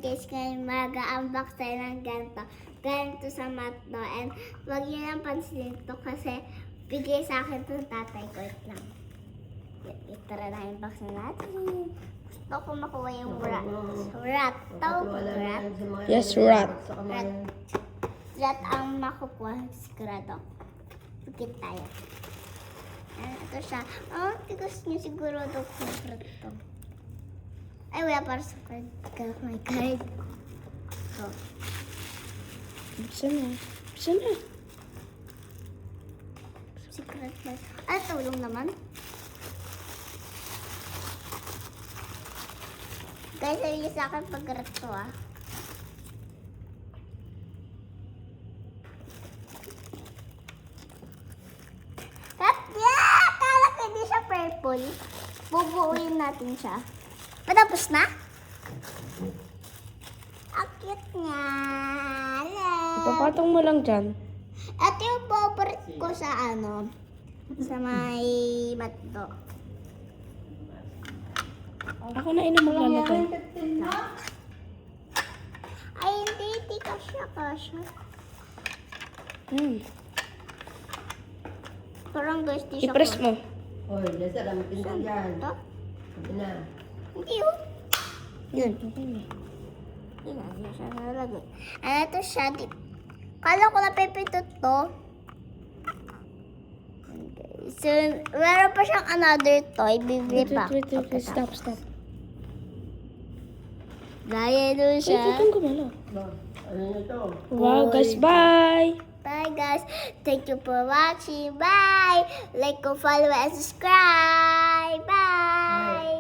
guys, ngayon mag-unbox tayo ng ganito. Ganito sa matno. And wag niyo lang pansinin ito kasi bigay sa akin itong tatay ko. Wait lang. Tara na, unbox na natin. Gusto ko makuha yung rat. Rat. Tawag ko rat. Yes, rat. Rat ang makukuha. Sigurado. Pagkit tayo. Ito siya. Oh, tigas niya siguro ito kung rat ito. Ay, wala para sa card. My card. So. Buksan na. Buksan na. Secret card. Ay, tulong naman. Guys, sabi niyo sa akin pag-rat to, ah. Rat niya! Kala ko hindi siya purple. Bubuuin natin siya. Matapos na? Ang cute niya. Ipapatong mo lang dyan. Ito yung favorite ko sa sa may matdo. Ako na ina maglalagay. Ay, hindi kasya. Parang guys, di siya I-press mo. Hoy, nasa lang pinsan dyan. Ito? Ito na. Hindi yun. Yun. Yun na siya nalagay. Ito siya. Kala ko na pipindot to. Okay. So, meron pa siyang another toy. Bibili pa. Wait. Stop. Gaya doon Wait, siya. kung gumalaw. Ano na to? Wow, guys, bye! Bye guys. Thank you for watching. Bye. Like, follow, and subscribe. Bye.